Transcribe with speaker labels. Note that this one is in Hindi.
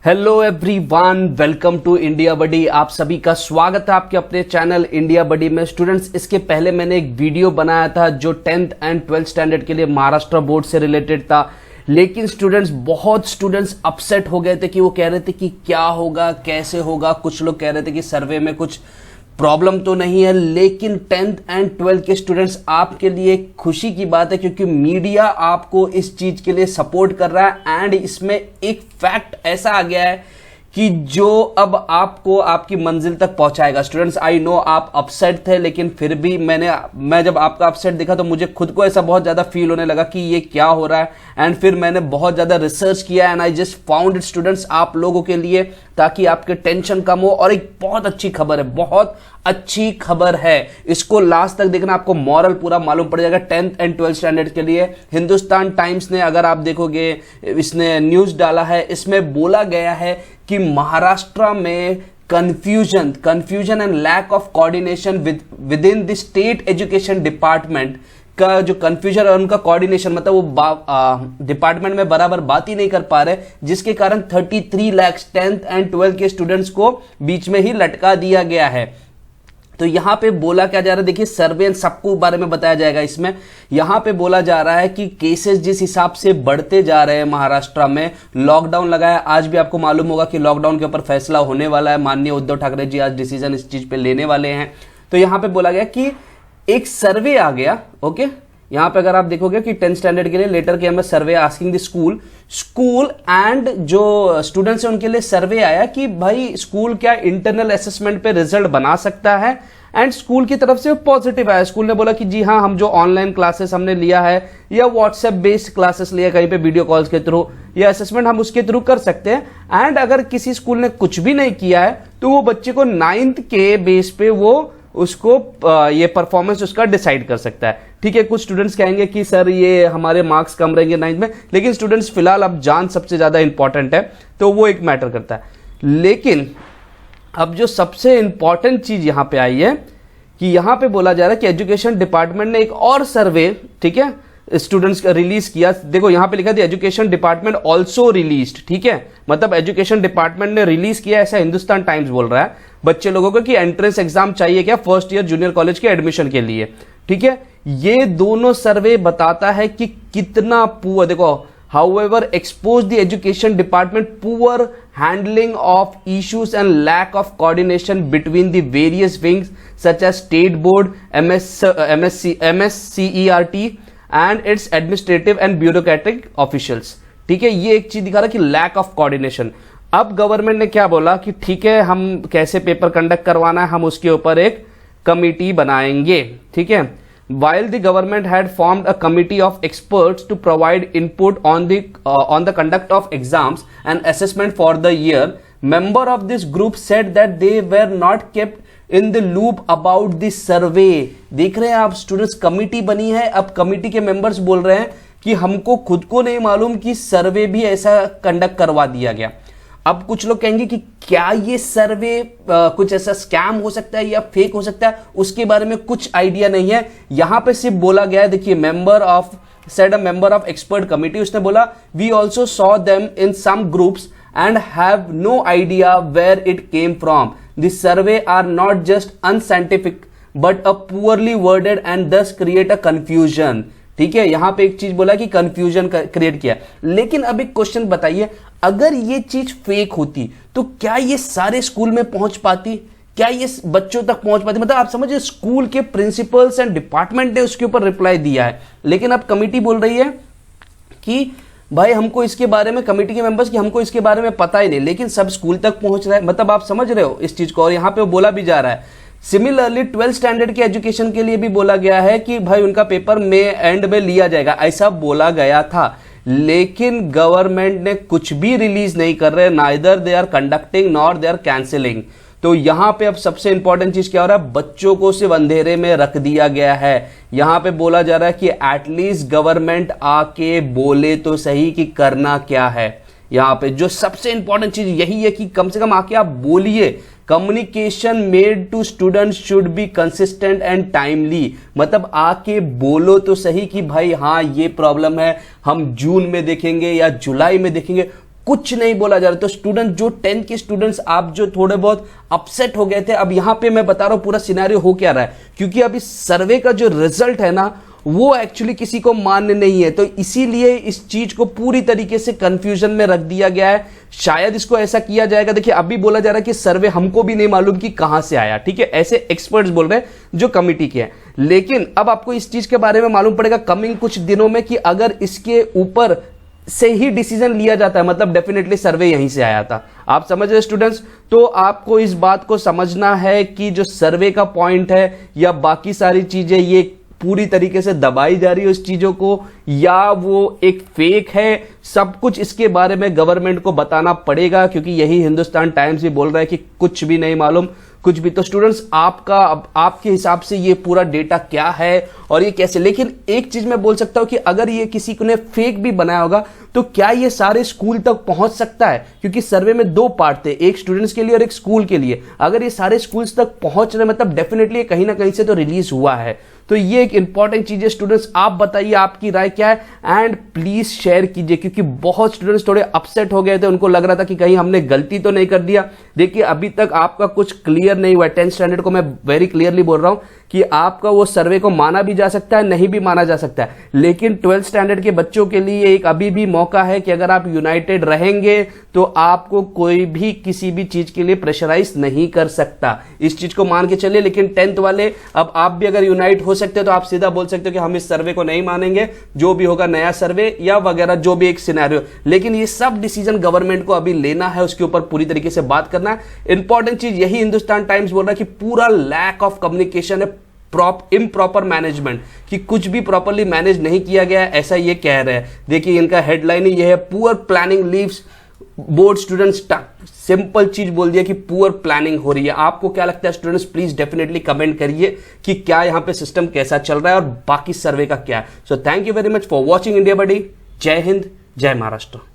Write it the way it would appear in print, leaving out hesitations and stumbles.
Speaker 1: Hello everyone, welcome to India buddy. आप सभी का स्वागत है आपके अपने चैनल इंडिया बडी में। स्टूडेंट्स, इसके पहले मैंने एक वीडियो बनाया था जो 10th एंड 12th स्टैंडर्ड के लिए महाराष्ट्र बोर्ड से रिलेटेड था, लेकिन बहुत स्टूडेंट्स अपसेट हो गए थे कि वो कह रहे थे कि क्या होगा, कैसे होगा। कुछ लोग कह रहे थे कि सर्वे में कुछ प्रॉब्लम तो नहीं है, लेकिन 10th एंड 12th के स्टूडेंट्स, आपके लिए खुशी की बात है क्योंकि मीडिया आपको इस चीज के लिए सपोर्ट कर रहा है। एंड इसमें एक फैक्ट ऐसा आ गया है कि जो अब आपको आपकी मंजिल तक पहुंचाएगा। स्टूडेंट्स, आई नो आप अपसेट थे, लेकिन फिर भी मैं जब आपका अपसेट देखा तो मुझे खुद को ऐसा बहुत ज्यादा फील होने लगा कि ये क्या हो रहा है। एंड फिर मैंने बहुत ज्यादा रिसर्च किया and I just found it students आप लोगों के लिए, ताकि आपके टेंशन कम हो। और एक बहुत अच्छी खबर है, बहुत अच्छी खबर है, इसको लास्ट तक देखना, आपको मॉरल पूरा मालूम पड़ जाएगा 10th एंड 12th स्टैंडर्ड के लिए। हिंदुस्तान टाइम्स ने, अगर आप देखोगे, इसने न्यूज डाला है, इसमें बोला गया है कि महाराष्ट्र में confusion and lack of coordination within the state education department का जो कंफ्यूजन और उनका कोऑर्डिनेशन, मतलब वो डिपार्टमेंट में बराबर बात ही नहीं कर पा रहे, जिसके कारण 33 लाख 10th एंड 12th के स्टूडेंट्स को बीच में ही लटका दिया गया है। तो यहां पे बोला क्या जा रहा है, देखिए, सर्वे सबको बारे में बताया जाएगा इसमें। यहां पे बोला जा रहा है कि केसेस जिस हिसाब से बढ़ते जा रहे हैं महाराष्ट्र में, लॉकडाउन लगाया, आज भी आपको मालूम होगा कि लॉकडाउन के ऊपर फैसला होने वाला है। माननीय उद्धव ठाकरे जी आज डिसीजन इस चीज पे लेने वाले हैं। तो यहां पे बोला गया कि एक सर्वे आ गया। ओके, यहां पे अगर आप देखोगे कि 10th स्टैंडर्ड के लिए लेटर के हमें सर्वे आस्किंग द स्कूल एंड जो स्टूडेंट्स हैं उनके लिए सर्वे आया कि भाई स्कूल क्या इंटरनल असेसमेंट पे रिजल्ट बना सकता है। एंड स्कूल की तरफ से पॉजिटिव आया। स्कूल ने बोला कि जी हाँ, हम जो ऑनलाइन क्लासेस हमने लिया है या व्हाट्सएप बेस्ड क्लासेस लिया कहीं पे वीडियो कॉल्स के थ्रू, या असेसमेंट हम उसके थ्रू कर सकते हैं। एंड अगर किसी स्कूल ने कुछ भी नहीं किया है तो वो बच्चे को 9th के बेस पे वो उसको ये परफॉर्मेंस उसका डिसाइड कर सकता है। ठीक है, कुछ स्टूडेंट्स कहेंगे कि सर ये हमारे मार्क्स कम रहेंगे 9th में, लेकिन स्टूडेंट्स फिलहाल अब जान सबसे ज्यादा इंपॉर्टेंट है, तो वो एक मैटर करता है। लेकिन अब जो सबसे इंपॉर्टेंट चीज यहां पे आई है कि यहां पे बोला जा रहा है कि एजुकेशन डिपार्टमेंट ने एक और सर्वे, ठीक है, स्टूडेंट्स का रिलीज किया। देखो यहां पे लिखा था एजुकेशन डिपार्टमेंट ऑल्सो रिलीज्ड, ठीक है, मतलब एजुकेशन डिपार्टमेंट ने रिलीज किया, ऐसा हिंदुस्तान टाइम्स बोल रहा है बच्चे लोगों को कि एंट्रेंस एग्जाम चाहिए क्या फर्स्ट ईयर जूनियर कॉलेज के एडमिशन के लिए। ठीक है, ये दोनों सर्वे बताता है कि कितना पुअर, देखो, however exposed the education department poor handling of issues and lack of coordination between the various wings such as state board, MSCERT and its administrative and bureaucratic officials। ठीक है, ये एक चीज दिखा रहा है कि लैक ऑफ कोऑर्डिनेशन। अब गवर्नमेंट ने क्या बोला कि ठीक है, हम कैसे पेपर कंडक्ट करवाना है, हम उसके ऊपर एक कमिटी बनाएंगे। ठीक है, while the government had formed a committee of experts to provide input on the conduct of exams and assessment for the year, member of this group said that they were not kept in the loop about the survey। देख रहे हैं आप स्टूडेंट्स, कमिटी बनी है, अब कमिटी के मेंबर्स बोल रहे हैं कि हमको खुद को नहीं मालूम कि सर्वे भी ऐसा कंडक्ट करवा दिया गया। अब कुछ लोग कहेंगे कि क्या ये सर्वे कुछ ऐसा स्कैम हो सकता है या फेक हो सकता है, उसके बारे में कुछ आइडिया नहीं है। यहां पे सिर्फ बोला गया है, देखिए, मेंबर ऑफ एक्सपर्ट कमिटी, उसने बोला we also saw them in some groups and have no idea where it came from. This survey are not just unscientific but a poorly worded and thus create a confusion. ठीक है, यहां पे एक चीज बोला कि कंफ्यूजन क्रिएट किया। लेकिन अब एक क्वेश्चन बताइए, अगर ये चीज फेक होती तो क्या ये सारे स्कूल में पहुंच पाती, क्या ये बच्चों तक पहुंच पाती? मतलब आप समझिए, स्कूल के प्रिंसिपल्स एंड डिपार्टमेंट ने उसके ऊपर रिप्लाई दिया है, लेकिन अब कमिटी बोल रही है कि भाई हमको इसके बारे में, कमिटी के मेंबर्स, कि हमको इसके बारे में पता ही नहीं, लेकिन सब स्कूल तक पहुंच रहा है। मतलब आप समझ रहे हो इस चीज को, और यहां पे बोला भी जा रहा है। सिमिलरली 12th स्टैंडर्ड के एजुकेशन के लिए भी बोला गया है कि भाई उनका पेपर एंड में लिया जाएगा, ऐसा बोला गया था। लेकिन गवर्नमेंट ने कुछ भी रिलीज नहीं कर रहे, neither they are conducting nor they are cancelling. तो यहां पे अब सबसे इंपॉर्टेंट चीज क्या हो रहा है, बच्चों को सिर्फ अंधेरे में रख दिया गया है। यहां पे बोला जा रहा है कि एटलीस्ट गवर्नमेंट आके बोले तो सही कि करना क्या है। यहां पे जो सबसे इंपॉर्टेंट चीज यही है कि कम से कम आके आप बोलिए। Communication made to student should be consistent and timely, मतलब आके बोलो तो सही कि भाई हाँ ये प्रॉब्लम है, हम जून में देखेंगे या जुलाई में देखेंगे। कुछ नहीं बोला जा रहा। तो स्टूडेंट जो 10th के स्टूडेंट्स आप जो थोड़े बहुत अपसेट हो गए थे, अब यहां पे मैं बता रहा हूं पूरा सिनेरियो हो क्या रहा है, क्योंकि अभी सर्वे का जो रिजल्ट है ना वो एक्चुअली किसी को मान्य नहीं है। तो इसीलिए इस चीज को पूरी तरीके से कंफ्यूजन में रख दिया गया है। शायद इसको ऐसा किया जाएगा, देखिए अभी बोला जा रहा है कि सर्वे हमको भी नहीं मालूम कि कहां से आया, ठीक है, ऐसे एक्सपर्ट्स बोल रहे हैं जो कमिटी के हैं। लेकिन अब आपको इस चीज के बारे में मालूम पड़ेगा कमिंग कुछ दिनों में कि अगर इसके ऊपर से ही डिसीजन लिया जाता है, मतलब डेफिनेटली सर्वे यहीं से आया था। आप समझ रहे स्टूडेंट्स? तो आपको इस बात को समझना है कि जो सर्वे का पॉइंट है या बाकी सारी चीजें ये पूरी तरीके से दबाई जा रही है उस चीजों को, या वो एक फेक है, सब कुछ इसके बारे में गवर्नमेंट को बताना पड़ेगा, क्योंकि यही हिंदुस्तान टाइम्स भी बोल रहा है कि कुछ भी नहीं मालूम कुछ भी। तो स्टूडेंट्स आपके हिसाब से ये पूरा डेटा क्या है और ये कैसे, लेकिन एक चीज मैं बोल सकता हूं कि अगर ये किसी ने फेक भी बनाया होगा तो क्या ये सारे स्कूल तक पहुंच सकता है? क्योंकि सर्वे में 2 पार्ट थे, एक स्टूडेंट्स के लिए और एक स्कूल के लिए। अगर ये सारे स्कूल्स तक पहुंच रहे मतलब डेफिनेटली कहीं ना कहीं से तो रिलीज हुआ है। तो ये एक इंपॉर्टेंट चीज है स्टूडेंट्स, आप बताइए आपकी राय क्या है एंड प्लीज शेयर कीजिए, क्योंकि बहुत स्टूडेंट्स थोड़े अपसेट हो गए थे, उनको लग रहा था कि कहीं हमने गलती तो नहीं कर दिया। देखिए अभी तक आपका कुछ क्लियर नहीं हुआ है। 10th स्टैंडर्ड को मैं वेरी क्लियरली बोल रहा हूं कि आपका वो सर्वे को माना भी जा सकता है, नहीं भी माना जा सकता है, लेकिन 12th स्टैंडर्ड के बच्चों के लिए एक अभी भी मौका है कि अगर आप यूनाइटेड रहेंगे तो आपको कोई भी किसी भी चीज के लिए प्रेशराइज नहीं कर सकता। इस चीज को मान के चलिए। लेकिन 10th वाले अब आप भी अगर यूनाइट हो सकते हो तो आप सीधा बोल सकते हो कि हम इस सर्वे को नहीं मानेंगे, जो भी होगा नया सर्वे या वगैरह जो भी एक सिनेरियो। लेकिन ये सब डिसीजन गवर्नमेंट को अभी लेना है, उसके ऊपर पूरी तरीके से बात करना है। इंपॉर्टेंट चीज यही हिंदुस्तान टाइम्स बोल रहा है कि पूरा लैक ऑफ कम्युनिकेशन है, इम्प्रॉपर मैनेजमेंट, कि कुछ भी प्रॉपरली मैनेज नहीं किया गया है, ऐसा ये कह रहे हैं। देखिए इनका हेडलाइन ही ये है, poor planning leaves board students stuck. Simple चीज बोल दिया कि पुअर प्लानिंग हो रही है। आपको क्या लगता है स्टूडेंट्स? प्लीज डेफिनेटली कमेंट करिए कि क्या यहां पे सिस्टम कैसा चल रहा है और बाकी सर्वे का क्या है। So thank you very much for watching India buddy. जय हिंद, जय महाराष्ट्र।